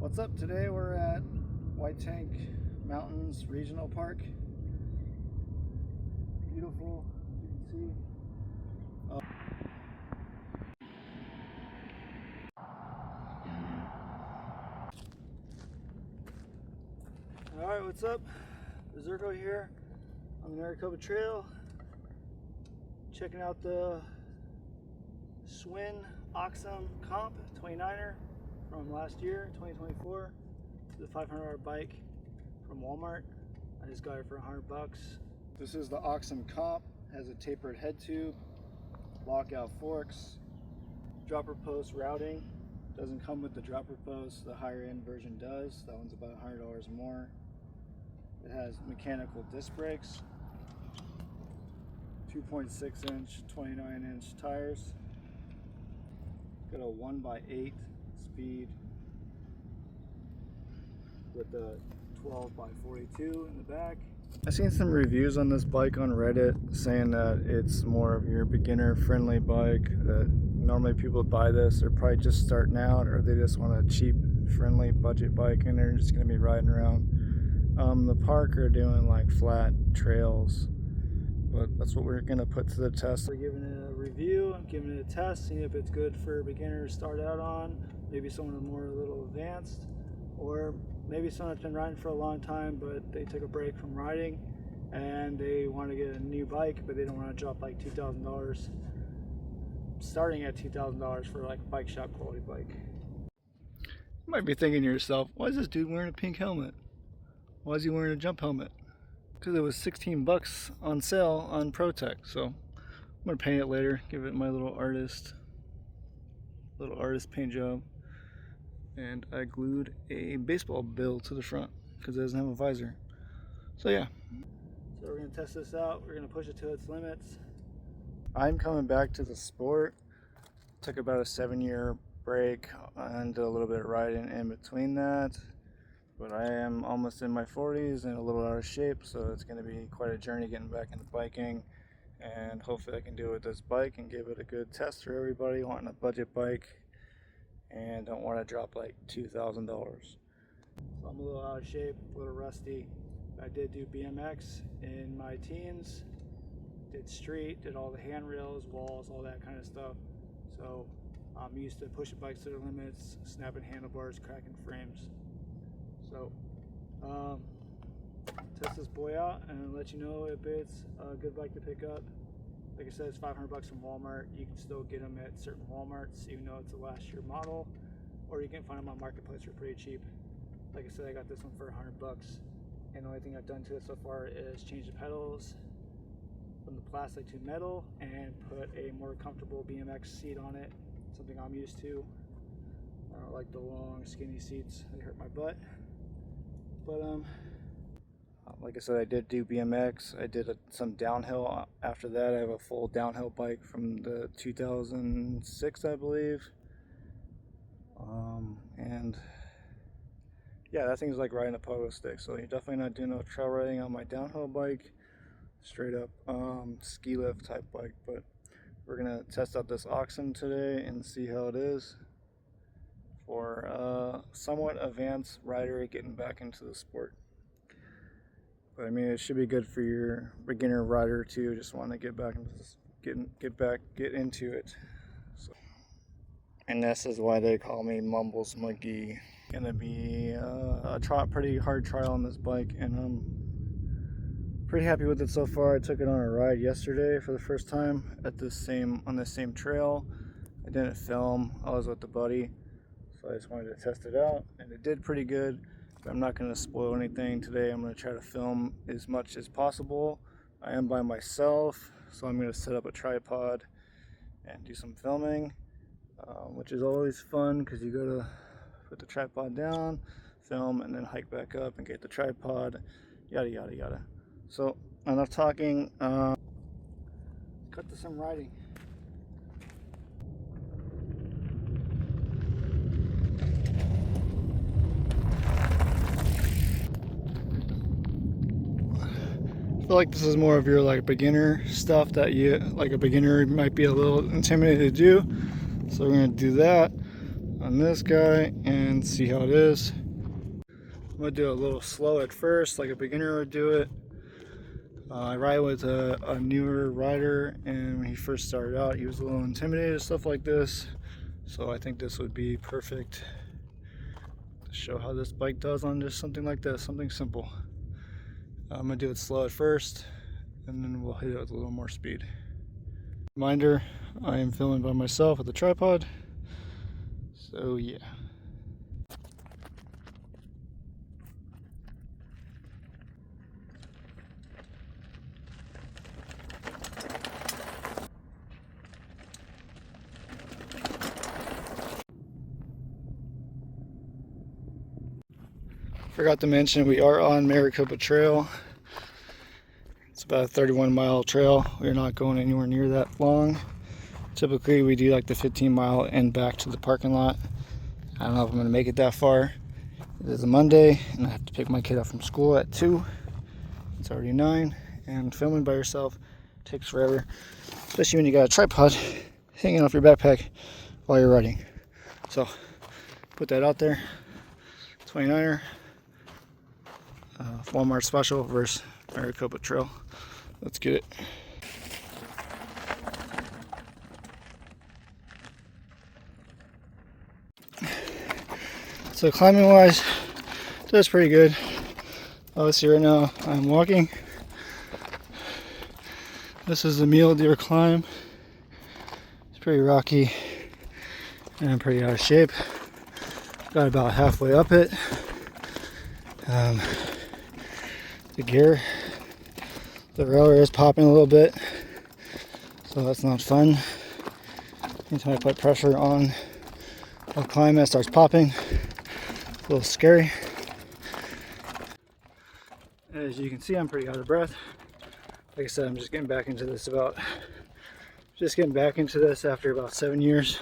What's up? Today we're at White Tank Mountains Regional Park. Beautiful, you can see. Alright, what's up? Zerko here on the Maricopa Trail. Checking out the Schwinn Axum Comp 29er from last year, 2024. It's a $500 bike from Walmart. I just got it for $100. This is the Axum Comp. Has a tapered head tube, lockout forks, dropper post routing. Doesn't come with the dropper post. The higher end version does. That one's about $100 more. It has mechanical disc brakes, 2.6 inch, 29 inch tires. Got a 1x8 speed with a 12x42 in the back. I've seen some reviews on this bike on Reddit saying that it's more of your beginner friendly bike, that normally people buy this, they're probably just starting out or they just want a cheap friendly budget bike and they're just going to be riding around. The park are doing like flat trails, but that's what we're going to put to the test. We're giving it a review, giving it a test, seeing if it's good for beginners to start out on, maybe someone more a little advanced, or maybe someone that's been riding for a long time but they took a break from riding and they want to get a new bike but they don't want to drop like $2,000, starting at $2,000 for like a bike shop quality bike. You might be thinking to yourself, why is this dude wearing a pink helmet? Why is he wearing a jump helmet? Because it was 16 bucks on sale on ProTech, so I'm gonna paint it later, give it my little artist paint job. And I glued a baseball bill to the front because it doesn't have a visor. So yeah. So we're gonna test this out. We're gonna push it to its limits. I'm coming back to the sport. Took about a 7-year break and a little bit of riding in between that. But I am almost in my 40s and a little out of shape, so it's going to be quite a journey getting back into biking. And hopefully I can do it with this bike and give it a good test for everybody wanting a budget bike and don't want to drop like $2,000. So I'm a little out of shape, a little rusty. I did do BMX in my teens, did street, did all the handrails, walls, all that kind of stuff. So I'm used to pushing bikes to their limits, snapping handlebars, cracking frames. So, test this boy out and let you know if it's a good bike to pick up. Like I said, it's $500 from Walmart. You can still get them at certain Walmarts, even though it's a last year model, or you can find them on Marketplace for pretty cheap. Like I said, I got this one for $100, and the only thing I've done to it so far is change the pedals from the plastic to metal and put a more comfortable BMX seat on it, something I'm used to. I don't like the long, skinny seats; they hurt my butt. But like I said, I did do BMX. I did some downhill after that. I have a full downhill bike from the 2006, I believe. And yeah, that thing's like riding a pogo stick. So you're definitely not doing no trail riding on my downhill bike. Straight up ski lift type bike. But we're gonna test out this Axum today and see how it is for a somewhat advanced rider getting back into the sport. But I mean, it should be good for your beginner rider too. Just want to get back into this, get into it. So, and this is why they call me Mumbles Monkey. Gonna be a pretty hard trial on this bike, and I'm pretty happy with it so far. I took it on a ride yesterday for the first time at on the same trail. I didn't film. I was with a buddy. So I just wanted to test it out, and it did pretty good. But I'm not going to spoil anything today. I'm going to try to film as much as possible. I am by myself, so I'm going to set up a tripod and do some filming, which is always fun because you got to put the tripod down, film, and then hike back up and get the tripod, yada yada yada. So enough talking. Cut to some riding. I feel like this is more of your like beginner stuff that you like a beginner might be a little intimidated to do. So we're gonna do that. on this guy and see how it is. I'm gonna do it a little slow at first, like a beginner would do it. I ride with a newer rider, and when he first started out, he was a little intimidated, stuff like this. So I think this would be perfect to show how this bike does on just something like this, something simple. I'm gonna do it slow at first, and then we'll hit it with a little more speed. Reminder, I am filming by myself with a tripod, so yeah. Forgot to mention, we are on Maricopa Trail. It's about a 31-mile trail. We're not going anywhere near that long. Typically we do like the 15-mile and back to the parking lot. I don't know if I'm going to make it that far. It is a Monday and I have to pick my kid up from school at 2. It's already 9, and filming by yourself takes forever, especially when you got a tripod hanging off your backpack while you're riding. So put that out there. 29er. Walmart special versus Maricopa Trail. Let's get it. So climbing wise, that's pretty good. Obviously right now I'm walking. This is the mule deer climb. It's pretty rocky and I'm pretty out of shape. Got about halfway up it. The gear, the roller is popping a little bit, so that's not fun. Anytime I put pressure on a climb, it starts popping. A little scary. As you can see, I'm pretty out of breath. Like I said, I'm just getting back into this after about 7 years.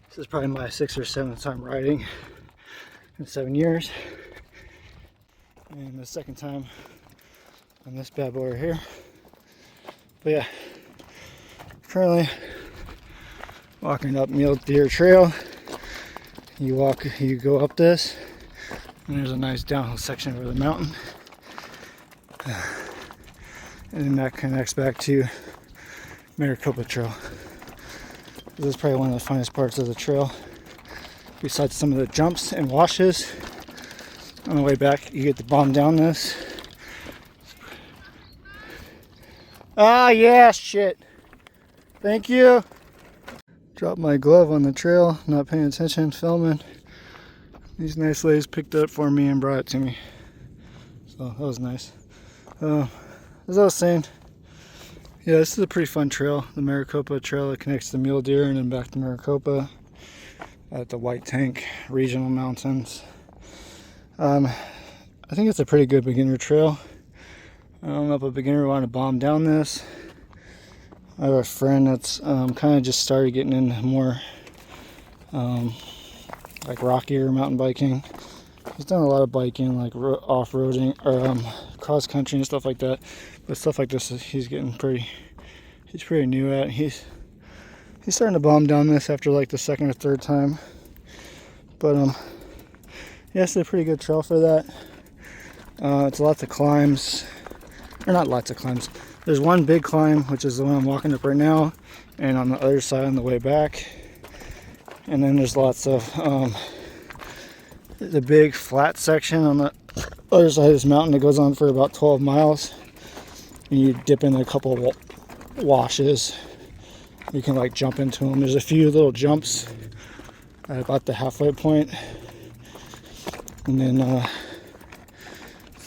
This is probably my 6th or 7th time riding in 7 years. And the 2nd time on this bad boy right here. But yeah, currently walking up Mule Deer Trail. You go up this, and there's a nice downhill section over the mountain. And then that connects back to Maricopa Trail. This is probably one of the finest parts of the trail, besides some of the jumps and washes. On the way back, you get to bomb down this. Ah, yeah, shit. Thank you. Dropped my glove on the trail, not paying attention, filming. These nice ladies picked it up for me and brought it to me. So that was nice. As I was saying, yeah, this is a pretty fun trail. The Maricopa Trail that connects to Mule Deer and then back to Maricopa at the White Tank Regional Mountains. I think it's a pretty good beginner trail. I don't know if a beginner would want to bomb down this. I have a friend that's kind of just started getting into more like rockier mountain biking. He's done a lot of biking, like off-roading or cross country and stuff like that. But stuff like this, he's pretty new at. He's starting to bomb down this after like the 2nd or 3rd time. But yeah, it's a pretty good trail for that. It's lots of climbs, or not lots of climbs. There's one big climb, which is the one I'm walking up right now, and on the other side on the way back. And then there's lots of the big flat section on the other side of this mountain that goes on for about 12 miles. And you dip in a couple of washes. You can like jump into them. There's a few little jumps at about the halfway point. And then,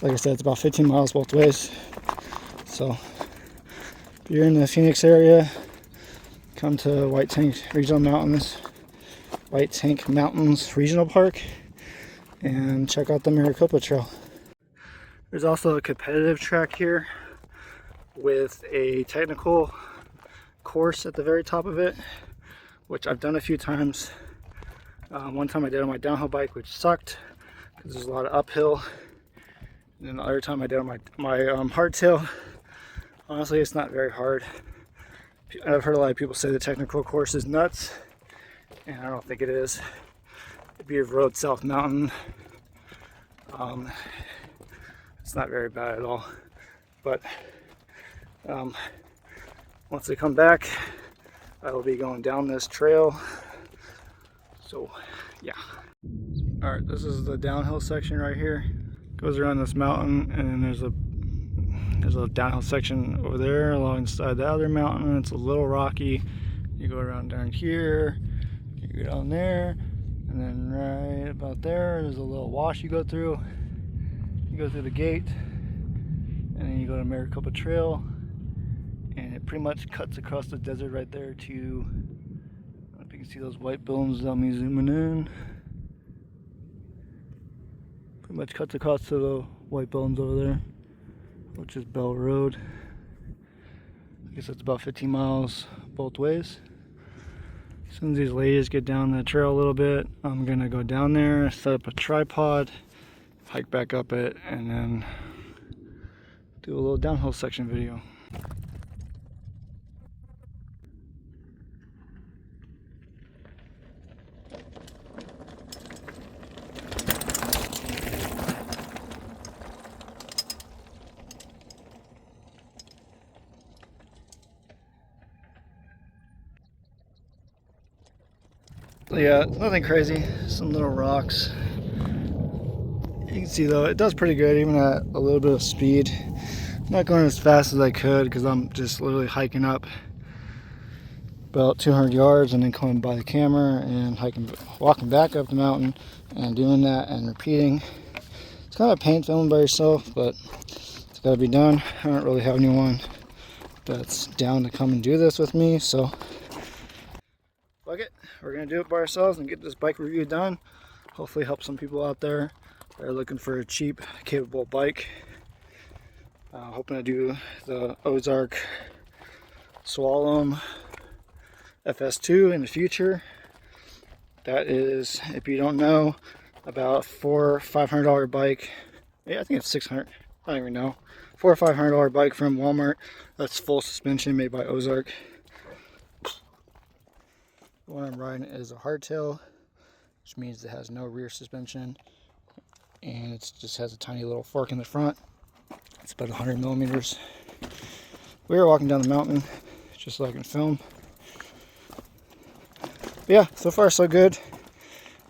like I said, it's about 15 miles both ways. So, if you're in the Phoenix area, come to White Tank Mountains Regional Park, and check out the Maricopa Trail. There's also a competitive track here with a technical course at the very top of it, which I've done a few times. One time I did on my downhill bike, which sucked because there's a lot of uphill. And then the other time I did on my hardtail. Honestly, it's not very hard. I've heard a lot of people say the technical course is nuts, and I don't think it is. The Beaver Road South Mountain. It's not very bad at all, but once I come back, I will be going down this trail. So yeah. All right, this is the downhill section right here. Goes around this mountain, and then there's a downhill section over there alongside the other mountain. It's a little rocky. You go around down here, you go down there, and then right about there's a little wash you go through. You go through the gate, and then you go to Maricopa Trail, and it pretty much cuts across the desert right there to, I don't know if you can see those white buildings without me zooming in. Pretty much cuts across to the white buildings over there, which is Bell Road. I guess it's about 15 miles both ways. As soon as these ladies get down the trail a little bit, I'm gonna go down there, set up a tripod, hike back up it, and then do a little downhill section video. So yeah, nothing crazy, some little rocks. You can see though, it does pretty good even at a little bit of speed. I'm not going as fast as I could because I'm just literally hiking up about 200 yards and then coming by the camera and walking back up the mountain and doing that and repeating. It's kind of a pain filming by yourself, but it's got to be done. I don't really have anyone that's down to come and do this with me, so fuck it, we're gonna do it by ourselves and get this bike review done. Hopefully help some people out there that are looking for a cheap, capable bike. Hoping to do the Ozark Slalom FS2 in the future. That is, if you don't know, about $400 or $500 bike. Yeah, I think it's $600. I don't even know. $400 or $500 bike from Walmart. That's full suspension, made by Ozark. The one I'm riding is a hardtail, which means it has no rear suspension, and it just has a tiny little fork in the front. It's about 100 millimeters. We were walking down the mountain just so I can film. But yeah, so far so good.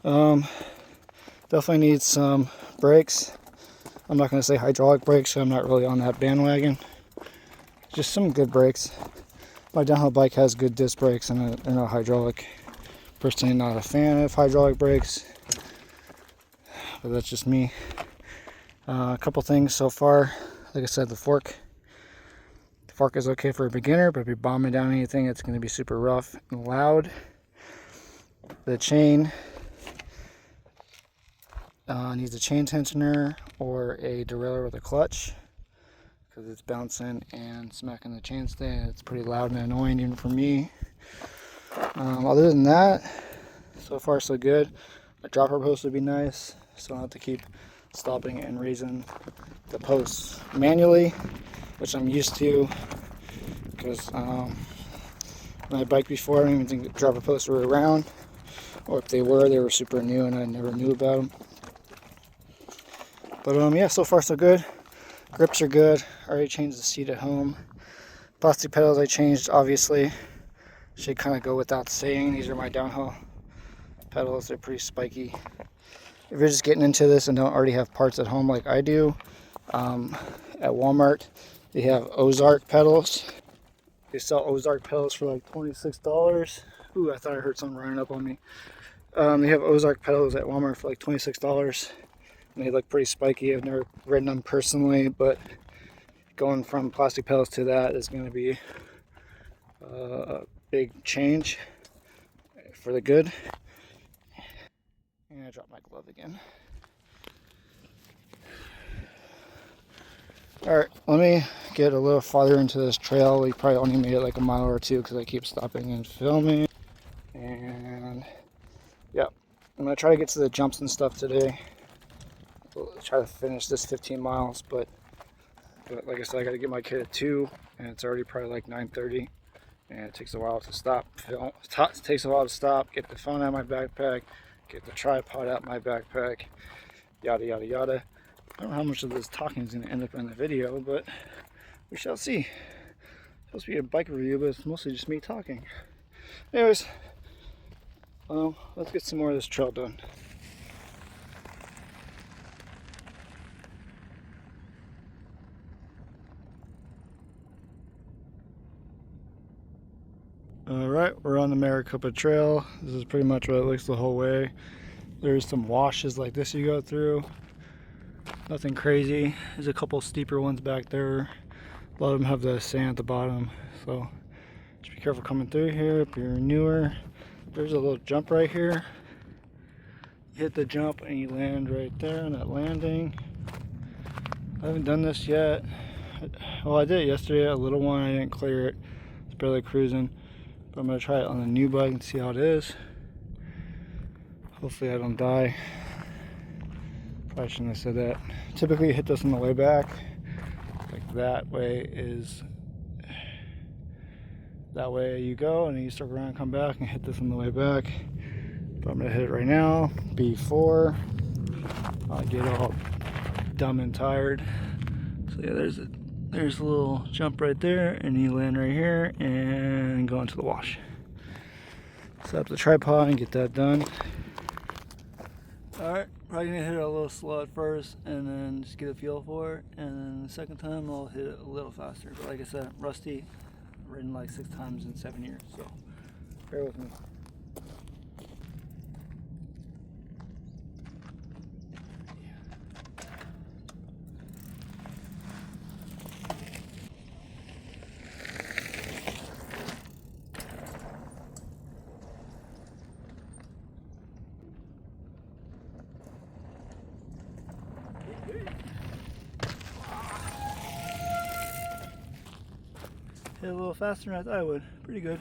Definitely needs some brakes. I'm not going to say hydraulic brakes, so I'm not really on that bandwagon. Just some good brakes. My downhill bike has good disc brakes and they're not hydraulic. Personally, not a fan of hydraulic brakes, but that's just me. A couple things so far. Like I said, the fork is okay for a beginner, but if you're bombing down anything, it's going to be super rough and loud. The chain needs a chain tensioner or a derailleur with a clutch, because it's bouncing and smacking the chainstay. It's pretty loud and annoying even for me. Other than that, so far so good. A dropper post would be nice, so I don't have to keep stopping and raising the posts manually, which I'm used to, because when I biked before, I didn't even think the dropper posts were around, or if they were super new and I never knew about them. But yeah, so far so good. Grips are good. I already changed the seat at home. Plastic pedals I changed, obviously. Should kind of go without saying. These are my downhill pedals. They're pretty spiky. If you're just getting into this and don't already have parts at home like I do, at Walmart they have Ozark pedals. They sell Ozark pedals for like $26. Ooh, I thought I heard someone running up on me. They have Ozark pedals at Walmart for like $26. And they look pretty spiky. I've never ridden them personally, but going from plastic pedals to that is going to be a big change for the good. And I dropped my glove again. Alright, let me get a little farther into this trail. We probably only made it like a mile or two because I keep stopping and filming. And yeah, I'm going to try to get to the jumps and stuff today. We'll try to finish this 15 miles, but like I said, I got to get my kid at 2, and it's already probably like 9:30. and it takes a while to stop. It takes a while to stop, get the phone out of my backpack, get the tripod out of my backpack, yada yada yada. I don't know how much of this talking is going to end up in the video, but we shall see. It's supposed to be a bike review, but it's mostly just me talking. Anyways, let's get some more of this trail done. Alright, we're on the Maricopa Trail. This is pretty much what it looks the whole way. There's some washes like this you go through. Nothing crazy. There's a couple steeper ones back there. A lot of them have the sand at the bottom, so just be careful coming through here if you're newer. There's a little jump right here. You hit the jump and you land right there on that landing. I haven't done this yet. Well, I did it yesterday, a little one. I didn't clear it. It's barely cruising. But I'm going to try it on the new bike and see how it is. Hopefully I don't die. Probably shouldn't have said that. Typically you hit this on the way back. Like that way you go, and then you circle around and come back and hit this on the way back. But I'm going to hit it right now before I get all dumb and tired. So yeah, there's a little jump right there, and you land right here and go into the wash. Set up the tripod and get that done. Alright, probably gonna hit it a little slow at first and then just get a feel for it, and then the second time I'll hit it a little faster. But like I said, rusty, ridden like 6 times in 7 years, so bear with me. Hit a little faster than I thought I would. Pretty good.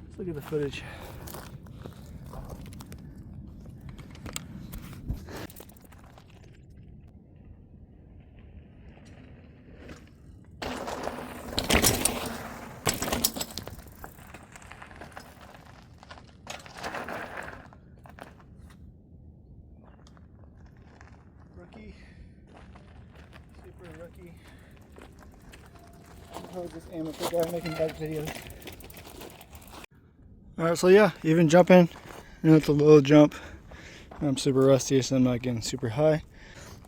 Let's look at the footage. Rookie. Super rookie. I was this amateur guy making bike videos. Alright, so yeah, even jumping. You know, it's a little jump. I'm super rusty, so I'm not getting super high.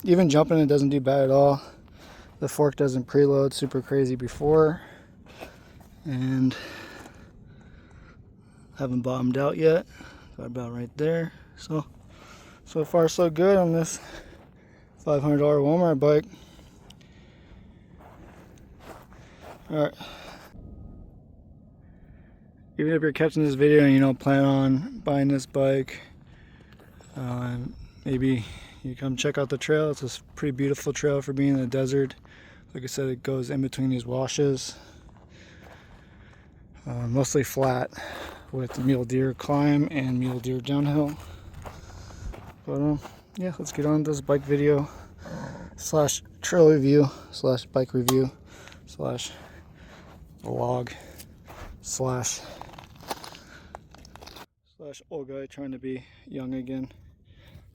Even jumping, it doesn't do bad at all. The fork doesn't preload super crazy before. And haven't bottomed out yet. Got about right there. So far so good on this $500 Walmart bike. Alright. Even if you're catching this video and you don't plan on buying this bike, maybe you come check out the trail. It's a pretty beautiful trail for being in the desert. Like I said, it goes in between these washes. Mostly flat with mule deer climb and mule deer downhill. But yeah, let's get on this bike video slash trail review slash bike review slash vlog slash old guy trying to be young again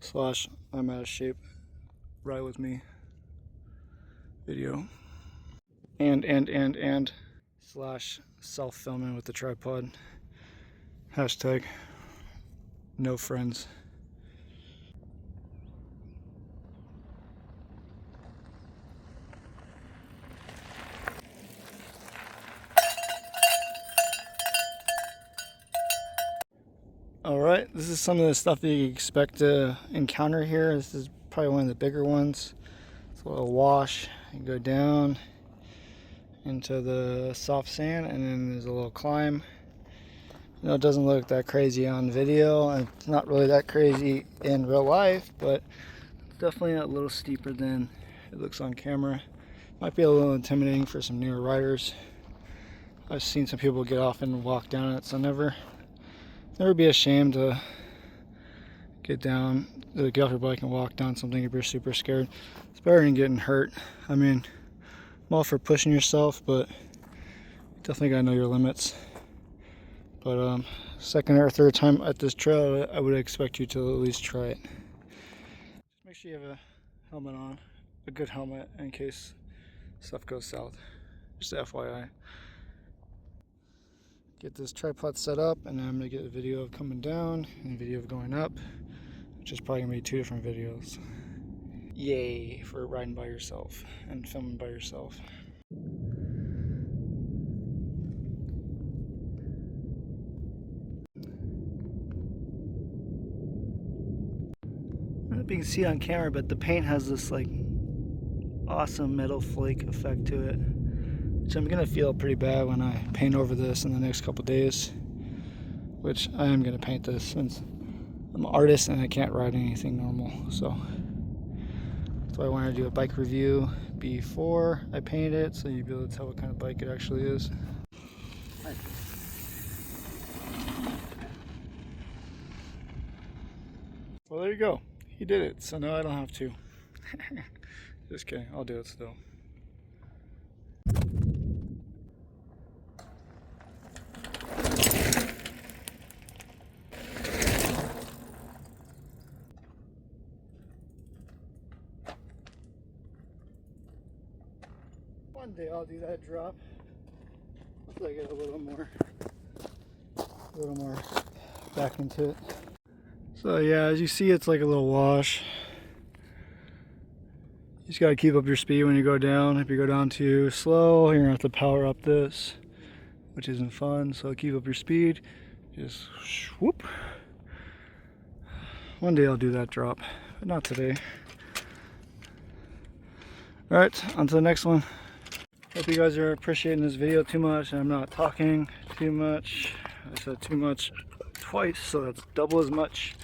slash I'm out of shape, ride with me video and slash self-filming with the tripod, hashtag no friends. Alright, this is some of the stuff that you expect to encounter here. This is probably one of the bigger ones. It's a little wash. You go down into the soft sand, and then there's a little climb. You know, it doesn't look that crazy on video, and it's not really that crazy in real life, but it's definitely a little steeper than it looks on camera. Might be a little intimidating for some newer riders. I've seen some people get off and walk down it, so never be ashamed to get off your bike and walk down something if you're super scared. It's better than getting hurt. I mean, I'm all for pushing yourself, but you definitely gotta know your limits. But second or third time at this trail, I would expect you to at least try it. Just make sure you have a helmet on, a good helmet in case stuff goes south. Just FYI. Get this tripod set up, and then I'm gonna get a video of coming down and a video of going up, which is probably gonna be 2 different videos. Yay for riding by yourself and filming by yourself. I don't know if you can see on camera, but the paint has this like awesome metal flake effect to it, which I'm gonna feel pretty bad when I paint over this in the next couple days, which I am gonna paint this since I'm an artist and I can't ride anything normal. So that's why I wanted to do a bike review before I paint it, so you'd be able to tell what kind of bike it actually is. Well, there you go. He did it, so now I don't have to. Just kidding, I'll do it still. One day I'll do that drop. Once I get a little more back into it. So yeah, as you see, it's like a little wash. You just gotta keep up your speed when you go down. If you go down too slow, you're gonna have to power up this, which isn't fun. So keep up your speed. Just whoop. One day I'll do that drop, but not today. All right, on to the next one. Hope you guys are appreciating this video too much and I'm not talking too much. I said too much twice, so that's double as much.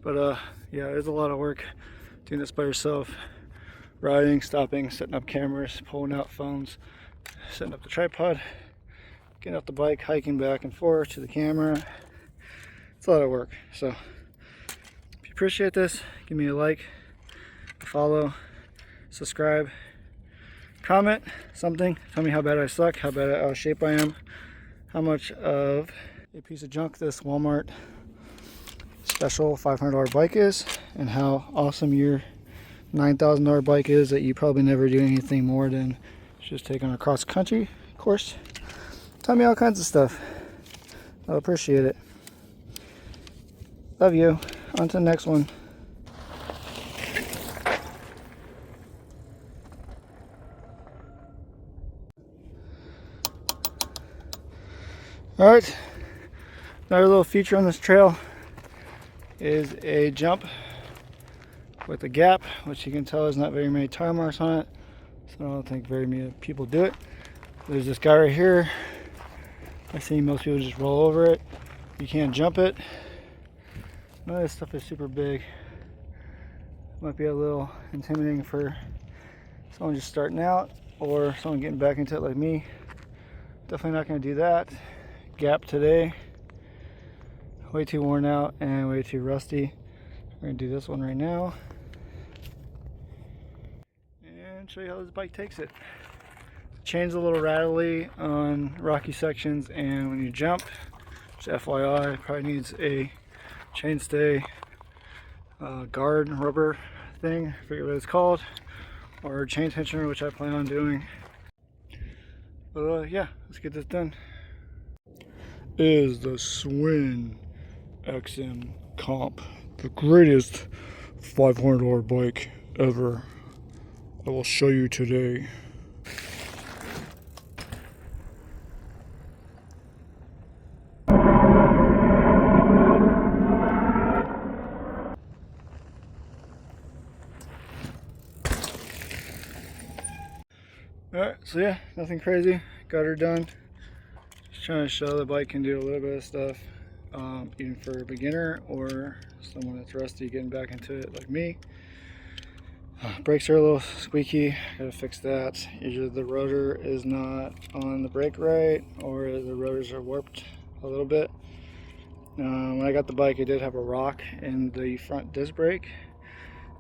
But yeah, it's a lot of work doing this by yourself. Riding, stopping, setting up cameras, pulling out phones, setting up the tripod, getting off the bike, hiking back and forth to the camera. It's a lot of work. So if you appreciate this, give me a like, a follow, subscribe, comment something. Tell me how bad I suck, how bad out of shape I am, how much of a piece of junk this Walmart special $500 bike is, and how awesome your $9,000 bike is that you probably never do anything more than just take on a cross country course. Tell me all kinds of stuff. I'll appreciate it. Love you. On to the next one. Alright, another little feature on this trail is a jump with a gap, which you can tell there's not very many tire marks on it, so I don't think very many people do it. There's this guy right here. I see most people just roll over it. You can't jump it. None of this stuff is super big. Might be a little intimidating for someone just starting out or someone getting back into it like me. Definitely not going to do that. Gap today. Way too worn out and way too rusty. We're going to do this one right now and show you how this bike takes it. The chain's a little rattly on rocky sections, and when you jump, just FYI, it probably needs a chainstay guard rubber thing, I forget what it's called, or chain tensioner, which I plan on doing. But yeah, let's get this done. Is the Schwinn Axum Comp, the greatest $500 bike ever. I will show you today. Alright, so yeah, nothing crazy. Got her done. Just trying to show the bike can do a little bit of stuff, even for a beginner or someone that's rusty getting back into it like me. Brakes are a little squeaky. Gotta fix that. Either the rotor is not on the brake right, or the rotors are warped a little bit. When I got the bike, it did have a rock in the front disc brake,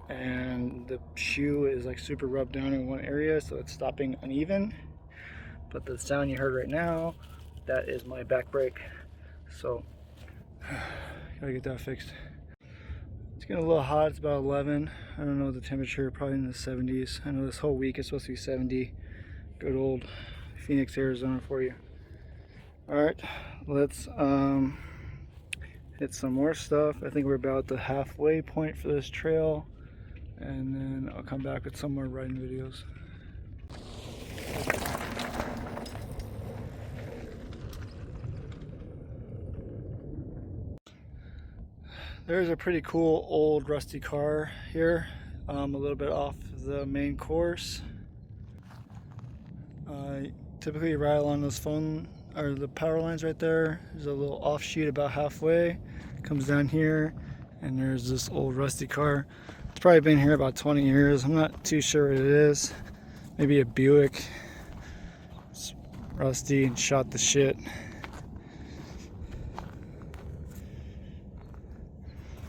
and the shoe is like super rubbed down in one area, so it's stopping uneven. But the sound you heard right now, that is my back brake So gotta get that fixed. It's getting a little hot. It's about 11. I don't know the temperature, probably in the 70s. I know this whole week it's supposed to be 70. Good old Phoenix, Arizona for you. Alright, let's hit some more stuff. I think we're about the halfway point for this trail, and then I'll come back with some more riding videos. There's a pretty cool old rusty car here, a little bit off the main course. Typically you ride along those phone or the power lines right there. There's a little offshoot about halfway, comes down here, and there's this old rusty car. It's probably been here about 20 years. I'm not too sure what it is. Maybe a Buick. It's rusty and shot the shit.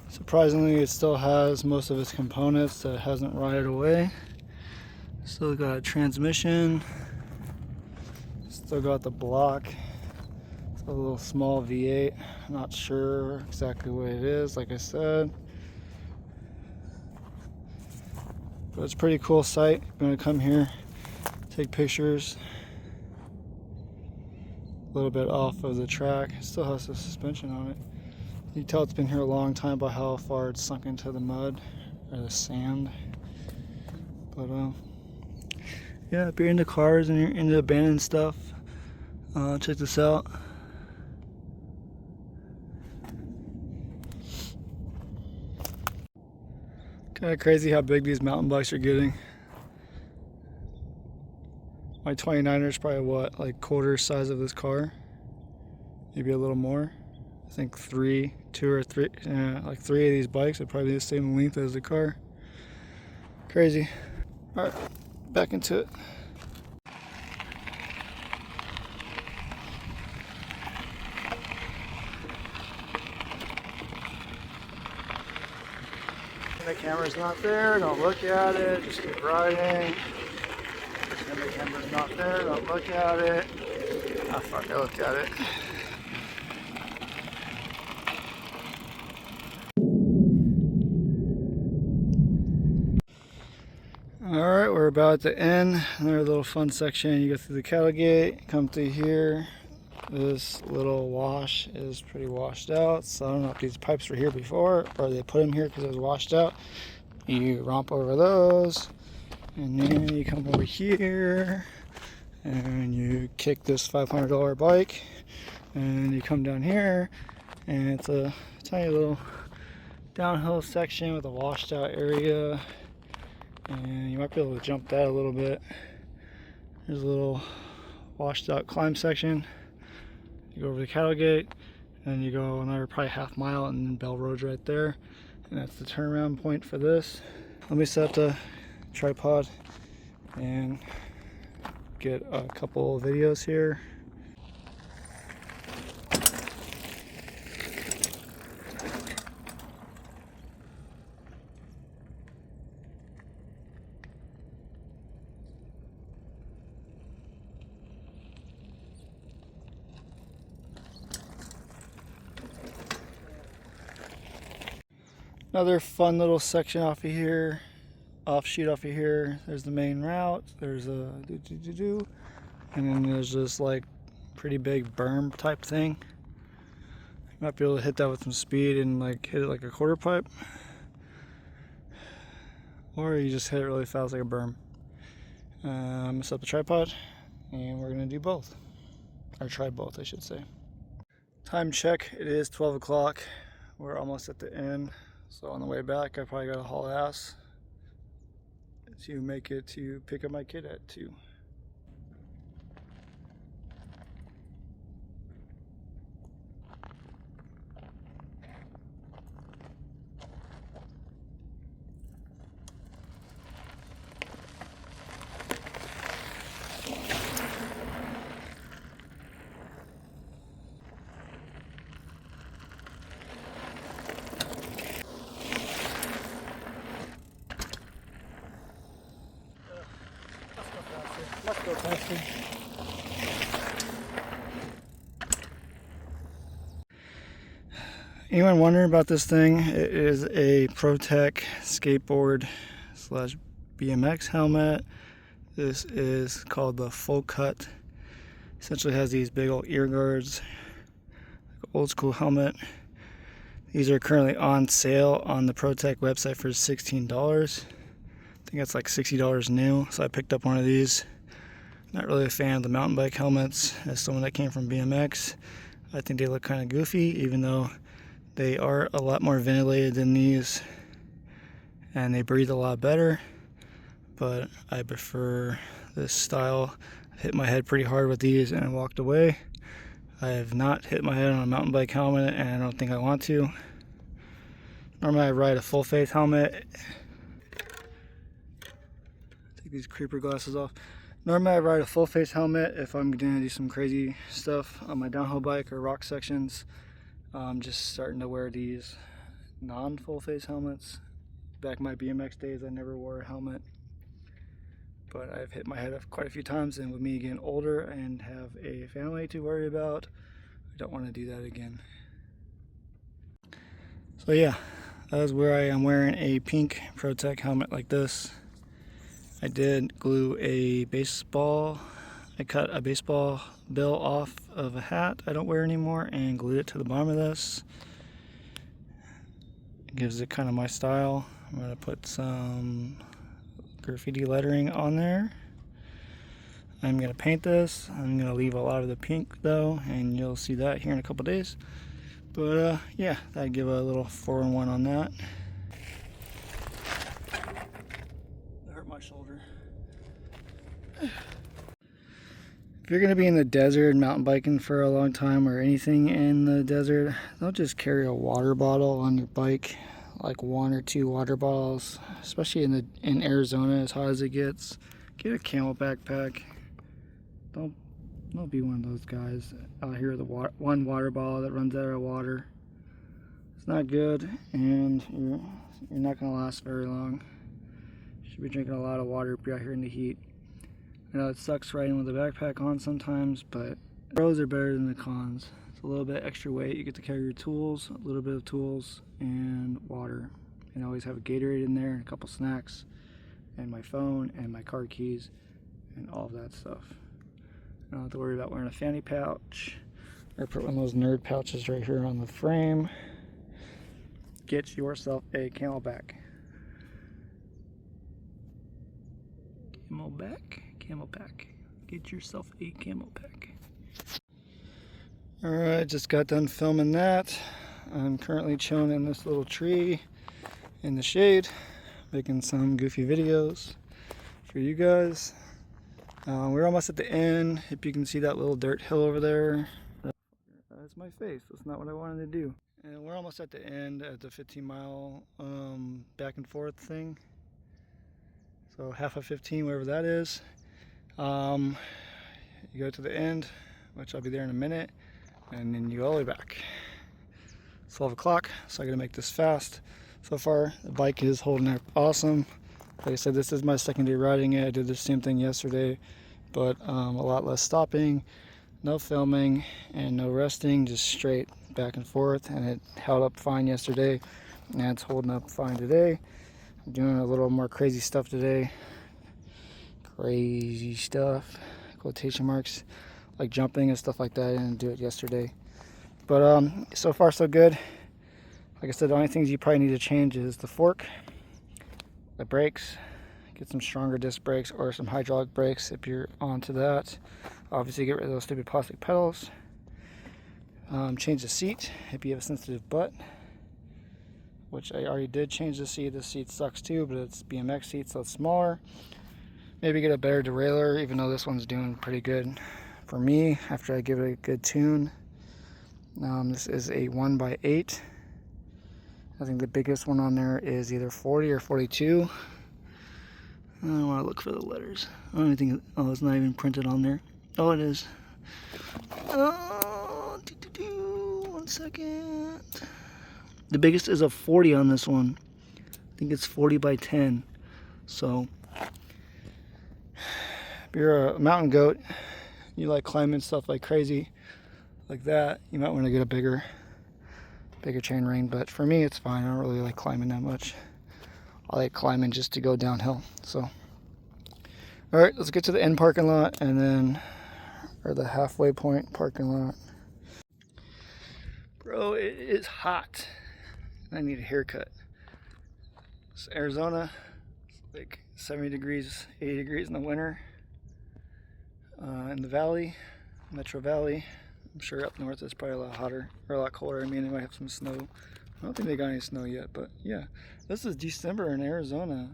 Surprisingly, it still has most of its components that it hasn't rotted away. Still got a transmission. Still got the block. It's a little small V8. Not sure exactly what it is, like I said. But it's a pretty cool site. I'm gonna come here, take pictures. A little bit off of the track. It still has the suspension on it. You can tell it's been here a long time by how far it's sunk into the mud or the sand. But yeah, if you're into cars and you're into abandoned stuff, check this out. Kind of crazy how big these mountain bikes are getting. My 29er is probably what, like quarter size of this car, maybe a little more. I think like three of these bikes would probably be the same length as the car. Crazy. All right, back into it. The camera's not there, don't look at it, just keep riding. And the camera's not there, don't look at it. Ah, fuck, I looked at it. Alright, we're about to end another little fun section. You go through the cattle gate, come through here. This little wash is pretty washed out, so I don't know if these pipes were here before or they put them here because it was washed out. You romp over those, and then you come over here and you kick this $500 bike, and you come down here, and it's a tiny little downhill section with a washed out area. And you might be able to jump that a little bit. There's a little washed out climb section. You go over the cattle gate, and then you go another probably half mile, and then Bell Road's right there. And that's the turnaround point for this. Let me set up the tripod and get a couple of videos here. Another fun little section off of here, offshoot off of here. There's the main route. There's a and then there's this like pretty big berm type thing. You might be able to hit that with some speed and like hit it like a quarter pipe, or you just hit it really fast like a berm. I'm gonna set up the tripod, and we're gonna do both, or try both, I should say. Time check. It is 12 o'clock. We're almost at the end. So on the way back, I probably gotta haul ass to make it to pick up my kid at 2. Let's go faster. anyone wondering about this thing, it is a ProTech skateboard slash BMX helmet. This is called the Full Cut. Essentially has these big old ear guards, like old school helmet. These are currently on sale on the ProTech website for $16. I think that's like $60 new, so I picked up one of these. Not really a fan of the mountain bike helmets. As someone that came from BMX, I think they look kind of goofy, even though they are a lot more ventilated than these and they breathe a lot better, but I prefer this style. I hit my head pretty hard with these and I walked away. I have not hit my head on a mountain bike helmet and I don't think I want to. Normally I ride a full face helmet. Take these creeper glasses off. Normally I ride a full face helmet if I'm gonna do some crazy stuff on my downhill bike or rock sections. I'm just starting to wear these non-full face helmets. Back in my BMX days I never wore a helmet, but I've hit my head up quite a few times, and with me getting older and have a family to worry about, I don't want to do that again. So yeah, that is where I am wearing a pink ProTech helmet like this. I did glue a baseball, I cut a baseball bill off of a hat I don't wear anymore and glued it to the bottom of this. It gives it kind of my style. I'm going to put some graffiti lettering on there. I'm going to paint this. I'm going to leave a lot of the pink though, and you'll see that here in a couple days. But yeah, I'd give a little 4-in-1 on that. That hurt my shoulder. If you're going to be in the desert mountain biking for a long time, or anything in the desert, don't just carry a water bottle on your bike, like 1 or 2 water bottles, especially in Arizona as hot as it gets. Get a camel backpack. Don't be one of those guys out here with one water bottle that runs out of water. It's not good, and you're not going to last very long. You should be drinking a lot of water if you're out here in the heat. I know it sucks riding with a backpack on sometimes, but the pros are better than the cons. It's a little bit extra weight. You get to carry your tools, a little bit of tools, and water. And I always have a Gatorade in there, and a couple snacks, and my phone, and my car keys, and all of that stuff. I don't have to worry about wearing a fanny pouch, or put one of those nerd pouches right here on the frame. Get yourself a Camelback. Camelback. Get yourself a Camelback. Alright, just got done filming that. I'm currently chilling in this little tree in the shade, making some goofy videos for you guys. We're almost at the end. If you can see that little dirt hill over there, that's my face. That's not what I wanted to do. And we're almost at the end at the 15-mile back and forth thing. So half of 15, wherever that is. You go to the end, which I'll be there in a minute, and then you go all the way back. It's 12 o'clock, so I gotta make this fast. So far, the bike is holding up awesome. Like I said, this is my second day riding it. I did the same thing yesterday, but a lot less stopping, no filming, and no resting, just straight back and forth. And it held up fine yesterday, and it's holding up fine today. I'm doing a little more crazy stuff today. Crazy stuff, quotation marks, like jumping and stuff like that. I didn't do it yesterday. But so far so good. Like I said, the only things you probably need to change is the fork, the brakes, get some stronger disc brakes or some hydraulic brakes if you're onto that. Obviously get rid of those stupid plastic pedals. Change the seat if you have a sensitive butt, which I already did change the seat. The seat sucks too, but it's BMX seat, so it's smaller. Maybe get a better derailleur, even though this one's doing pretty good for me after I give it a good tune. This is a 1x8. I think the biggest one on there is either 40 or 42. I don't want to look for the letters. I don't even think, oh, it's not even printed on there. Oh, it is. Oh, 1 second. The biggest is a 40 on this one. I think it's 40x10. So, if you're a mountain goat, you like climbing stuff like crazy, like that, you might want to get a bigger bigger chain ring, but for me it's fine. I don't really like climbing that much. I like climbing just to go downhill. So, all right, let's get to the end parking lot and then, or the halfway point parking lot. Bro, it is hot. I need a haircut. It's Arizona, it's like 70 degrees, 80 degrees in the winter. In the valley, Metro Valley. I'm sure up north it's probably a lot hotter, or a lot colder. I mean, they might have some snow. I don't think they got any snow yet, but yeah. This is December in Arizona.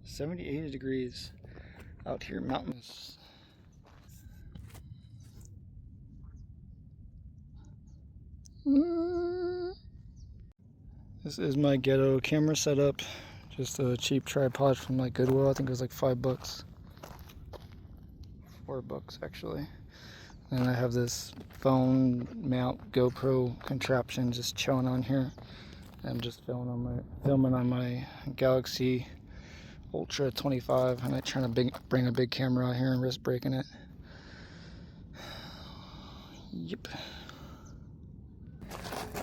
70, 80 degrees out here, mountainous. This is my ghetto camera setup. Just a cheap tripod from like Goodwill. I think it was like $5. $4 actually. And I have this phone mount GoPro contraption just chilling on here. I'm just filming on my Galaxy Ultra 25, and I'm trying to bring a big camera out here and risk breaking it. Yep.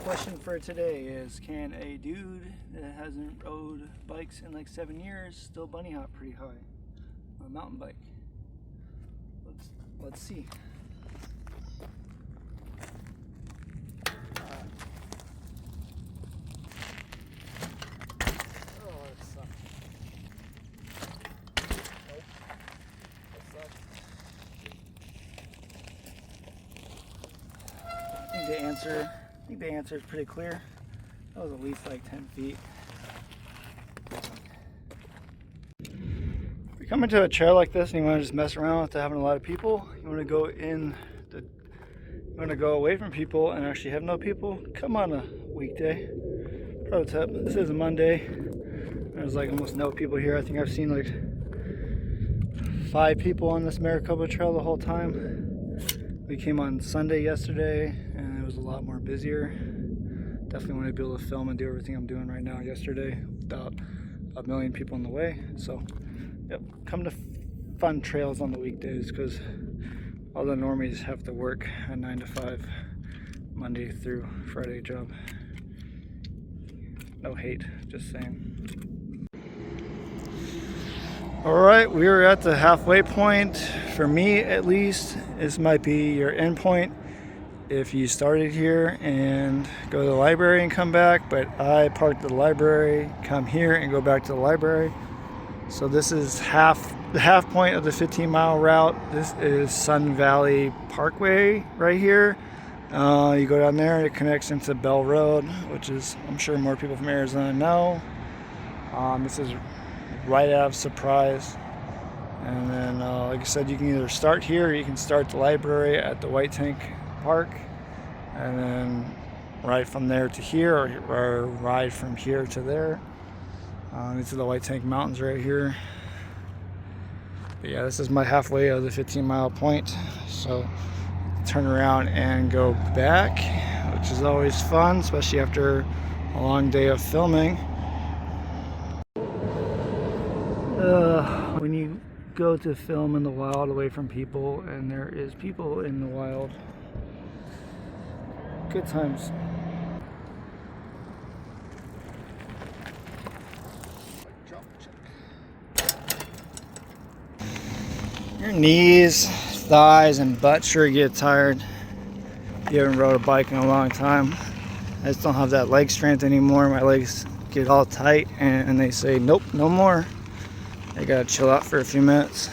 Question for today is, can a dude that hasn't rode bikes in like 7 years still bunny hop pretty high on a mountain bike? Let's see. I think the answer is pretty clear. That was at least like 10 feet. If you're coming to a trail like this and you want to just mess around without having a lot of people, you want to go away from people and actually have no people, come on a weekday. Pro tip, this is a Monday. There's like almost no people here. I think I've seen like 5 people on this Maricopa Trail the whole time. We came on Sunday yesterday and it was a lot more busier. Definitely want to be able to film and do everything I'm doing right now yesterday without a million people in the way. So, yep, come to fun trails on the weekdays because all the normies have to work a 9 to 5 Monday through Friday job. No hate, just saying. Alright, we are at the halfway point. For me at least, this might be your end point if you started here and go to the library and come back, but I parked at the library, come here and go back to the library. So this is the half point of the 15-mile route. This is Sun Valley Parkway right here. You go down there and it connects into Bell Road, which is, I'm sure more people from Arizona know. This is right out of Surprise. And then, like I said, you can either start here or you can start the library at the White Tank Park and then ride from there to here, or ride from here to there. These are the White Tank Mountains right here. But yeah, this is my halfway of the 15-mile point. So turn around and go back, which is always fun, especially after a long day of filming. When you go to film in the wild away from people, and there is people in the wild, good times. Your knees, thighs, and butt sure get tired. You haven't rode a bike in a long time. I just don't have that leg strength anymore. My legs get all tight and they say, nope, no more. I gotta chill out for a few minutes.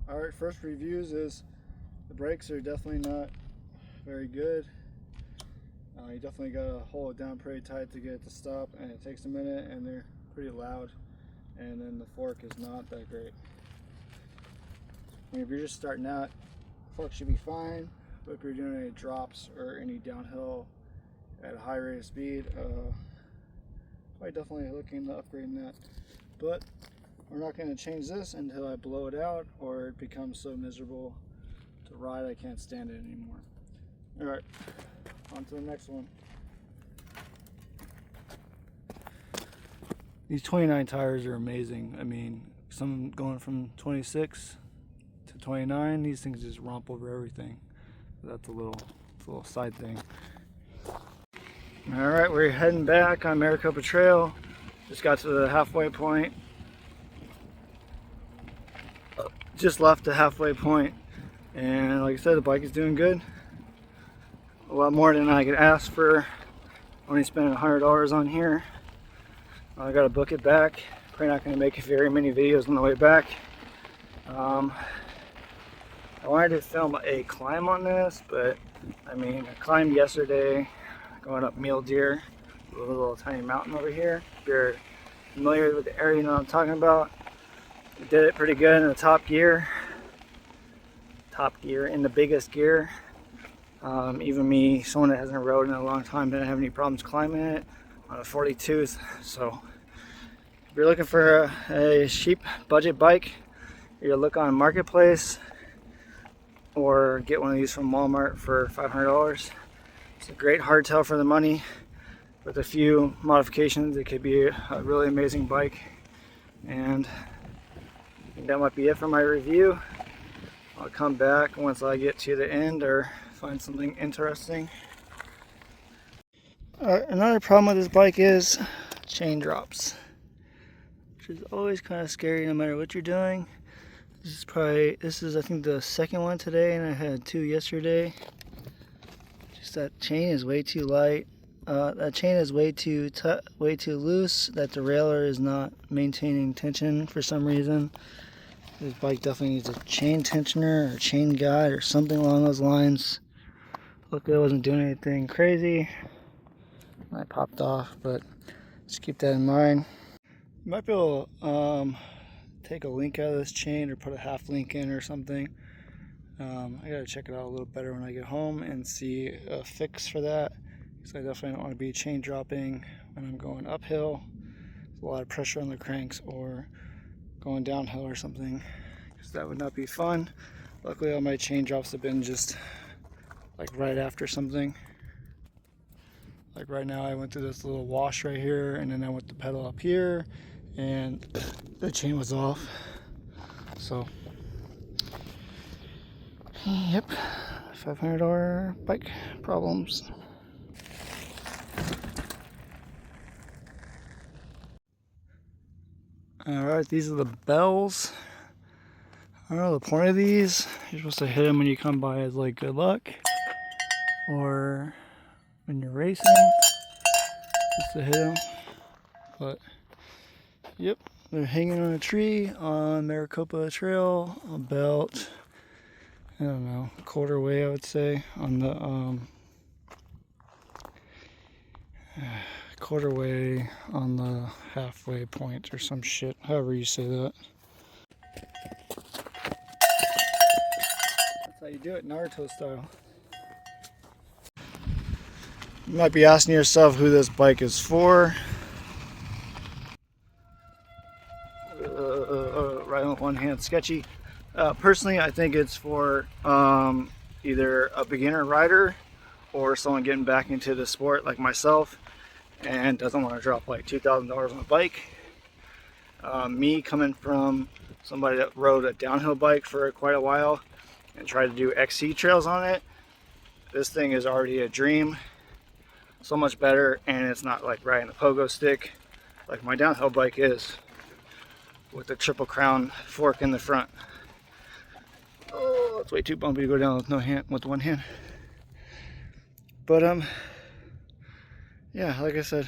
Alright, first reviews is the brakes are definitely not very good. You definitely gotta hold it down pretty tight to get it to stop, and it takes a minute, and they're pretty loud. And then the fork is not that great. I mean, if you're just starting out, the fork should be fine, but if you're doing any drops or any downhill at a high rate of speed, probably definitely looking into upgrading that. But we're not going to change this until I blow it out or it becomes so miserable to ride I can't stand it anymore. Alright, on to the next one. These 29 tires are amazing. I mean, some going from 26 to 29, these things just romp over everything. That's a little side thing. All right, we're heading back on Maricopa Trail. Just got to the halfway point. Just left the halfway point, and like I said, the bike is doing good. A lot more than I could ask for. Only spending $100 on here. I gotta book it back. Probably not gonna make very many videos on the way back. I wanted to film a climb on this, but I mean, I climbed yesterday going up Mule Deer, a little tiny mountain over here. If you're familiar with the area, you know what I'm talking about. I did it pretty good in the top gear in the biggest gear. Even me, someone that hasn't rode in a long time, didn't have any problems climbing it on a 42th. So if you're looking for a cheap budget bike, you look on Marketplace or get one of these from Walmart for $500. It's a great hardtail for the money. With a few modifications, it could be a really amazing bike. And I think that might be it for my review. I'll come back once I get to the end or find something interesting. Another problem with this bike is chain drops, which is always kind of scary no matter what you're doing. This is I think the second one today, and I had 2 yesterday. Just that chain is way too light. That chain is way too loose. That derailleur is not maintaining tension for some reason. This bike definitely needs a chain tensioner or chain guide or something along those lines. Luckily I wasn't doing anything crazy. I popped off, but just keep that in mind. You might be able to take a link out of this chain or put a half link in or something. I gotta check it out a little better when I get home and see a fix for that, because I definitely don't want to be chain dropping when I'm going uphill. There's a lot of pressure on the cranks, or going downhill or something, because that would not be fun. Luckily all my chain drops have been just like right after something. Like right now I went through this little wash right here, and then I went to pedal up here and the chain was off. So yep, $500 bike problems. Alright, these are the bells. I don't know the point of these. You're supposed to hit them when you come by as like good luck, or when you're racing, just to hit them. But yep, they're hanging on a tree on Maricopa Trail about, I don't know, a quarter way I would say, on the quarter way on the halfway point or some shit, however you say that. That's how you do it, Naruto style. You might be asking yourself who this bike is for. Right on one hand, sketchy. Personally, I think it's for either a beginner rider or someone getting back into the sport like myself and doesn't want to drop like $2,000 on a bike. Me coming from somebody that rode a downhill bike for quite a while and tried to do XC trails on it, this thing is already a dream. So much better, and it's not like riding a pogo stick like my downhill bike is, with the triple crown fork in the front. Oh, it's way too bumpy to go down with one hand. But yeah, like I said,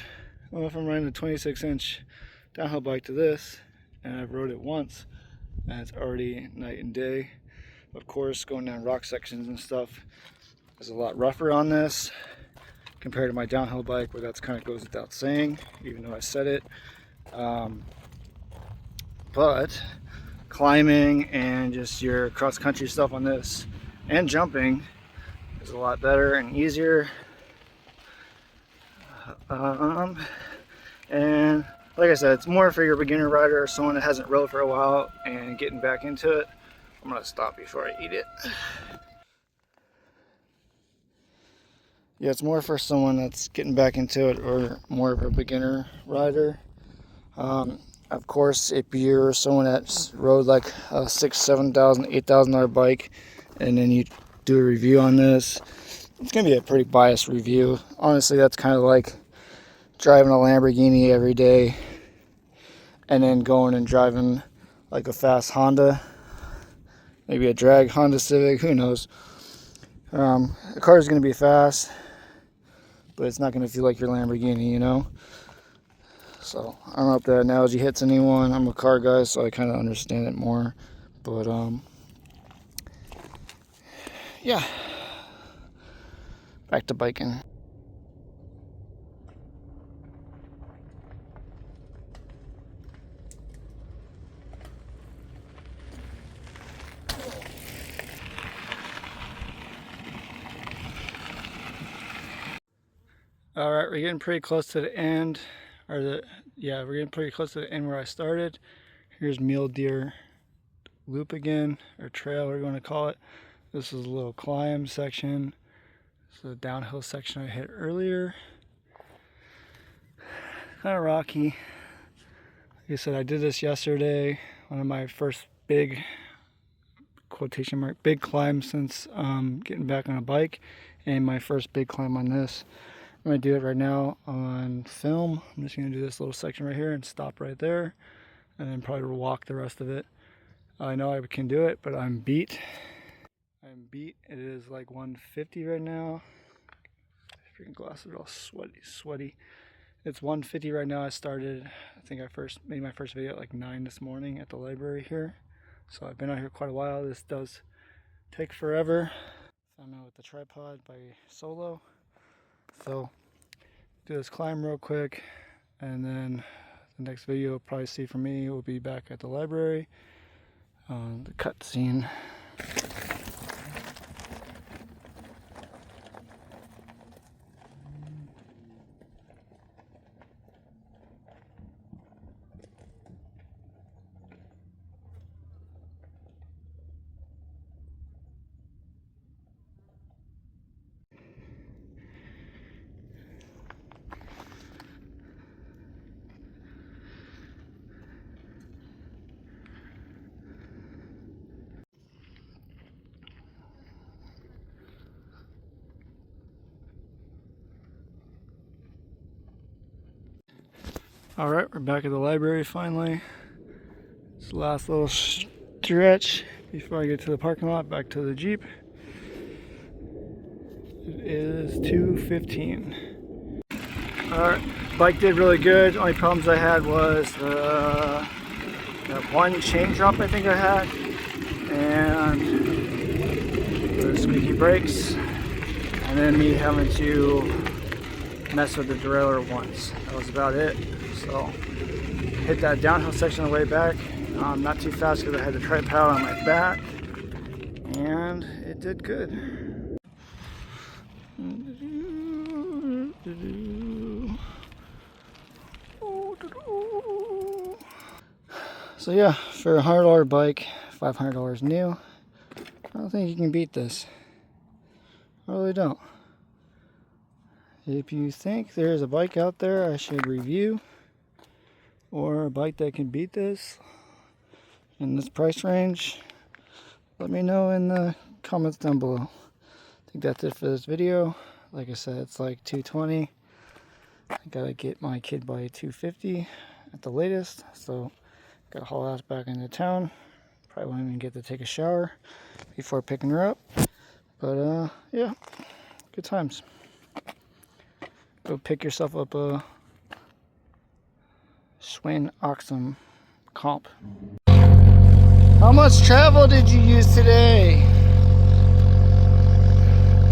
I went from riding a 26-inch downhill bike to this, and I've rode it once, and it's already night and day. Of course, going down rock sections and stuff is a lot rougher on this compared to my downhill bike, where that's kind of goes without saying, even though I said it. But climbing and just your cross-country stuff on this and jumping is a lot better and easier. And like I said, it's more for your beginner rider or someone that hasn't rode for a while and getting back into it. I'm gonna stop before I eat it. Yeah, it's more for someone that's getting back into it or more of a beginner rider. Of course, if you're someone that's rode like a $6,000, $7,000, $8,000 bike, and then you do a review on this, It's going to be a pretty biased review. Honestly, that's kind of like driving a Lamborghini every day and then going and driving like a fast Honda, maybe a drag Honda Civic, who knows. The car is going to be fast, but it's not going to feel like your Lamborghini, you know? So I don't know if that analogy hits anyone. I'm a car guy, so I kind of understand it more. But yeah, back to biking. All right, we're getting pretty close to the end, we're getting pretty close to the end where I started. Here's Mule Deer Loop again, or trail, whatever you want to call it. This is a little climb section. This is a downhill section I hit earlier. Kind of rocky. Like I said, I did this yesterday. One of my first big, quotation mark, big climbs since getting back on a bike, and my first big climb on this. I'm going to do it right now on film. I'm just going to do this little section right here and stop right there, and then probably walk the rest of it. I know I can do it, but I'm beat. It is like 150 right now. Freaking glasses are all sweaty. It's 150 right now. I started, I think I made my first video at like 9 this morning at the library here. So I've been out here quite a while. This does take forever. Found out with the tripod by Solo. So do this climb real quick, and then the next video you'll probably see from me will be back at the library. The cutscene. Alright, we're back at the library finally. It's the last little stretch before I get to the parking lot, back to the Jeep. It is 2:15. Alright, bike did really good. Only problems I had was that one chain drop I think I had, and the squeaky brakes, and then me having to mess with the derailleur once. That was about it. So hit that downhill section on the way back, not too fast because I had the tripod on my back, and it did good. So yeah, for a $100 bike, $500 new, I don't think you can beat this. I really don't. If you think there's a bike out there I should review, or a bike that can beat this in this price range, let me know in the comments down below. I think that's it for this video. Like I said, it's like $220. I gotta get my kid by $250 at the latest, so gotta haul ass back into town. Probably won't even get to take a shower before picking her up, but yeah, good times. Go pick yourself up a Schwinn Axum Comp. How much travel did you use today?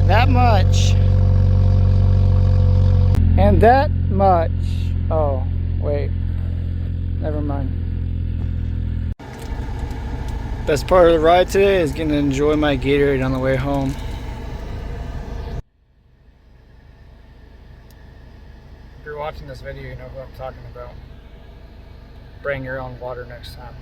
That much. And that much. Oh, wait. Never mind. Best part of the ride today is getting to enjoy my Gatorade on the way home. If you're watching this video, you know who I'm talking about. Bring your own water next time.